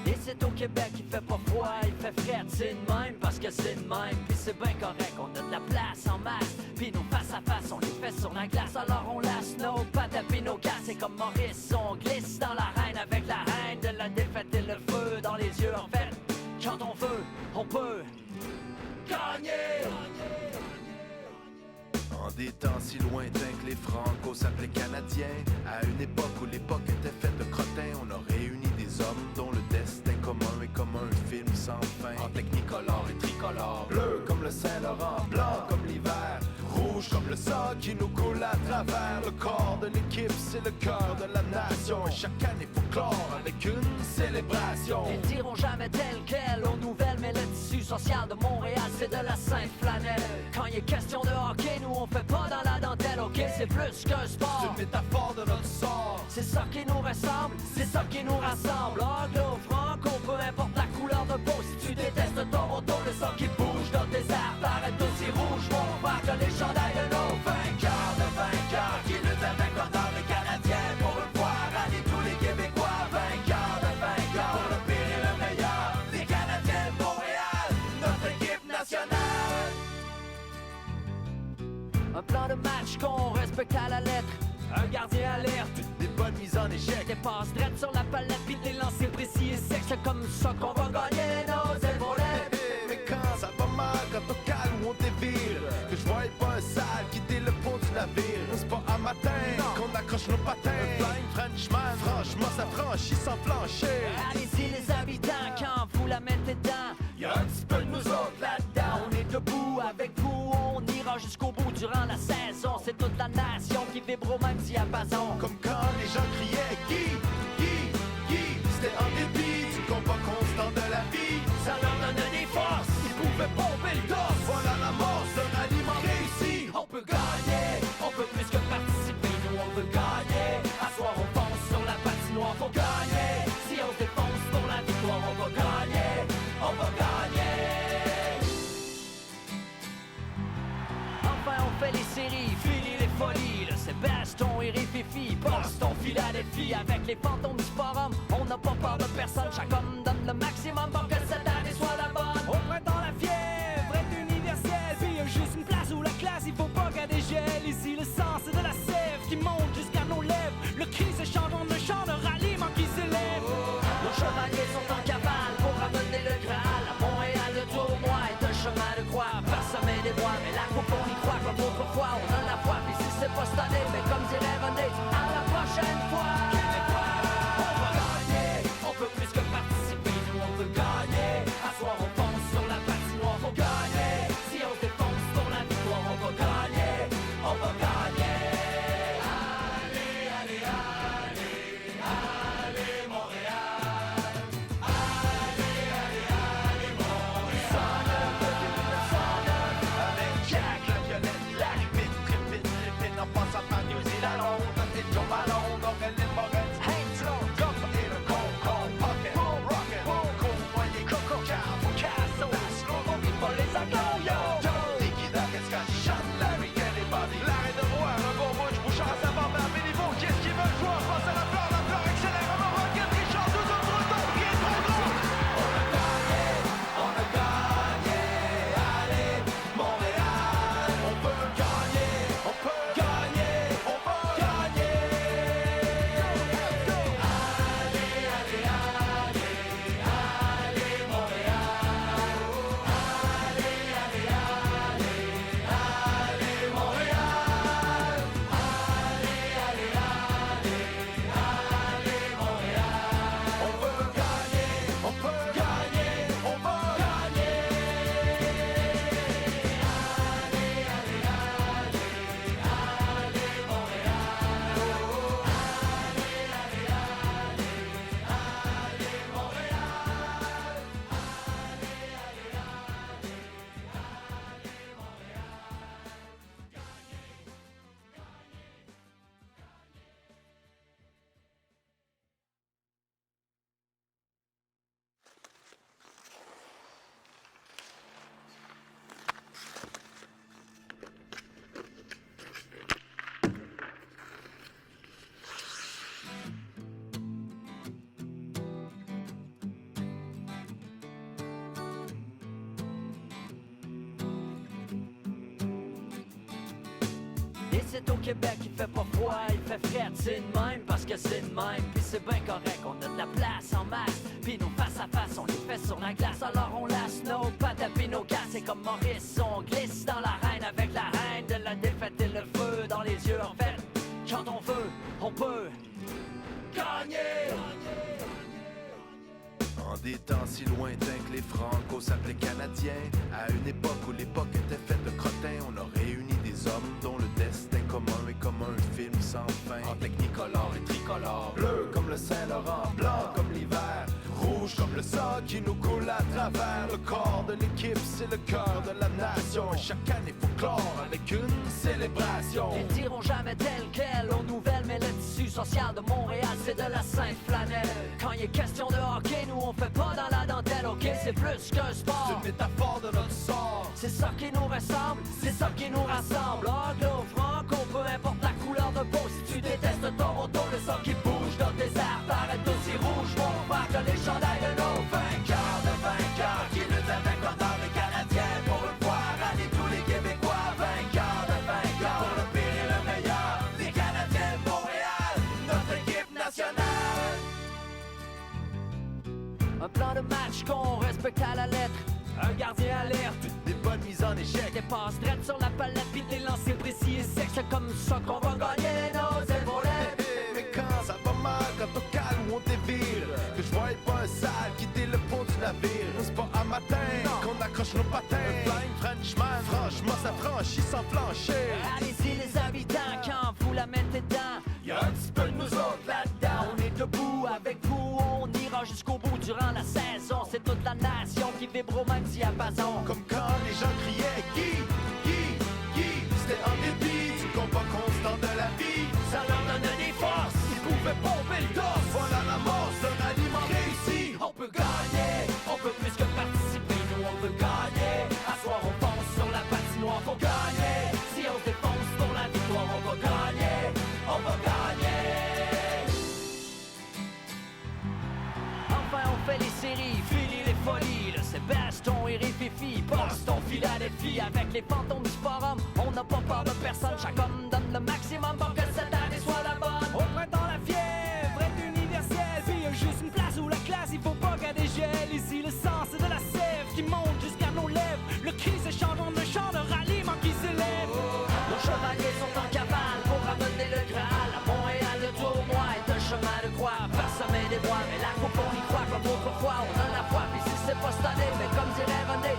Et c'est au Québec, il fait pas froid, il fait frais, c'est de même parce que c'est de même. Puis c'est bien correct, on a de la place en masse. Puis nos face à face, on les fait sur la glace. Alors on laisse nos pattes puis nos casses. Et comme Maurice, on glisse dans l'arène avec la haine de la défaite et le feu dans les yeux. En fait, quand on veut, on peut gagner. En des temps si lointains que les Franco s'appelaient Canadiens, à une époque où l'époque était faite de crottins, on a réuni des hommes dont le destin commun est comme un film sans fin. En technicolore et tricolore, bleu comme le Saint-Laurent, blanc comme l'hiver, rouge comme le sang qui nous coule à travers. Le corps de l'équipe, c'est le cœur de la nation, et chaque année faut clore avec une célébration. Ils diront jamais tel quel aux nouvelles, mais le tissu social de Montréal, c'est de la sainte flanelle. Quand il est question de hockey, nous on fait pas dans la dentelle, ok, c'est plus qu'un sport. C'est une métaphore de notre sort. C'est ça qui nous ressemble, c'est ça qui nous rassemble. Anglo, franco, peu importe la couleur de peau. Si tu détestes Toronto, le sang qui bouge dans tes arbres paraît aussi rouge. Mon frère que les chandails de nos vainqueurs qui luttent avec honneur les Canadiens pour une fois rallier tous les Québécois. Vainqueurs pour le pire et le meilleur. Les Canadiens de Montréal, notre équipe nationale. Un plan de match qu'on respecte à la lettre. Un gardien alerte, Des bonnes mises en échec, des passes drettes sur la palette, puis des lancers précis et secs. C'est comme ça qu'on va gagner nos épaulettes. mais quand ça va mal, quand on cale ou on dévire, que je voyais pas un sale quitter le pont du navire. C'est pas un matin qu'on accroche nos patins. Un flying Frenchman, franchement ça franchit sans flancher. Allez-y les habitants, quand vous la mettez dedans, Y'a un petit peu de nous autres là-dedans. on est debout avec vous, on ira jusqu'au bout durant la saison. C'est toute la nation qui vibre au même diapason. Comme quand les gens criaient Guy, c'était en dépit du combat constant de la vie. Ça leur donne des forces, Ils pouvaient pomper le torse. Voilà la mort, ce ralliement réussi. on peut gagner, on peut plus que participer, nous on veut gagner. À soir on fonce sur la patinoire, faut gagner. Si on se défonce pour la victoire, on va gagner, on va gagner. Enfin on fait les séries, fini les folies. Le Sébaston et Rififi, Boston, Philadelphie. Avec les fantômes du forum, on n'a pas peur de personne. Chaque homme donne le maximum pour que cette année soit la bonne. Au printemps la fièvre est universelle, puis y a juste une place où la classe il faut pas qu'elle dégèle. Ici le sang c'est de la sève qui monte jusqu'à nos lèvres. Le cri se change en un chant de ralliement qui s'élève. Nos chevaliers sont en cavale pour ramener le Graal. À Montréal le tournoi est un chemin de croix, parsemé des bois. Mais la coupe on y croit comme autrefois, on a la foi. Puis si c'est pas cette année, mais comme dirait René, à la prochaine fois. Québécois, on va gagner, on peut plus que participer, nous on veut gagner. Et c'est au Québec, il fait pas froid, il fait frais, c'est de même parce que c'est de même. Puis c'est bien correct, on a de la place en masse. Puis nos face à face, on les fait sur la glace. Alors on laisse nos pattes puis nos casses. Et comme Maurice, on glisse dans l'arène avec la reine de la défaite et le feu dans les yeux. En fait, quand on veut, on peut gagner. En des temps si lointains que les Franco s'appelaient Canadiens, à une époque où l'époque était faite de crottins, on a réuni des hommes dont le destin commun est comme un film sans fin. En technicolore et tricolore, bleu comme le Saint-Laurent, blanc comme l'hiver, rouge comme le sang qui nous coule à travers. Le corps de l'équipe, c'est le cœur de la nation, et chaque année faut clore avec une célébration. Ils diront jamais tel quel aux nouvelles, mais le tissu social de Montréal, c'est de la sainte flanelle. Quand il est question de hockey, nous on fait pas dans la dentelle, ok, c'est plus qu'un sport. C'est une métaphore de notre sort. C'est ça qui nous ressemble, c'est ça qui nous rassemble. Anglo, franco, peu importe la couleur de peau. Si tu détestes Toronto, le sang qui bouge dans tes airs paraît aussi rouge, mon frère, que les chandails de nos vainqueurs qui luttent avec ardeur les Canadiens pour une fois rallier tous les Québécois. Vainqueurs, pour le pire et le meilleur, les Canadiens de Montréal, notre équipe nationale. Un plan de match qu'on respecte à la lettre. Un gardien alerte, Des bonnes mises en échec, des passes drettes sur la palette, puis des lancers précis et secs. C'est comme ça qu'on va gagner nos épaulettes. mais quand ça va mal, quand on calme ou on dévire, que je voyais pas un sale quitter le pont du navire. C'est pas à matin qu'on accroche nos patins. Un flying Frenchman, franchement ça franchit sans flancher. Allez-y les habitants, quand vous la mettez dedans, Y'a un petit peu de nous autres là-dedans. On est debout avec vous, on ira jusqu'au bout durant la saison. C'est toute la nation qui vibre au même diapason. Comme quand les gens criaient Guy, c'était en dépit du combat constant de la vie. Ça leur donne des forces, Ils pouvaient pomper le torse, voilà la mort d'un aliment réussi. on peut gagner, on peut plus que participer, nous on veut gagner. À soir on fonce sur la patinoire, faut gagner. Si on se défonce pour la victoire, on va gagner, on va gagner. Enfin on fait les séries, fini les folies. Le Sébaston et Rififi, Boston, Philadelphie. Avec les fantômes du forum, on n'a pas peur de personne. Chaque homme donne le maximum pour que cette année soit la bonne. Au printemps la fièvre est universelle, puis y a juste une place où la classe, il faut pas qu'elle dégèle. Ici le sang c'est de la sève qui monte jusqu'à nos lèvres. Le cri se chante en un chant de ralliement qui s'élève. Nos chevaliers sont en cavale pour ramener le Graal. À Montréal le tournoi est un chemin de croix parsemé des bois, mais la coupe on y croit comme autrefois. On a la foi, puis si c'est pas cette année, mais comme dirait René,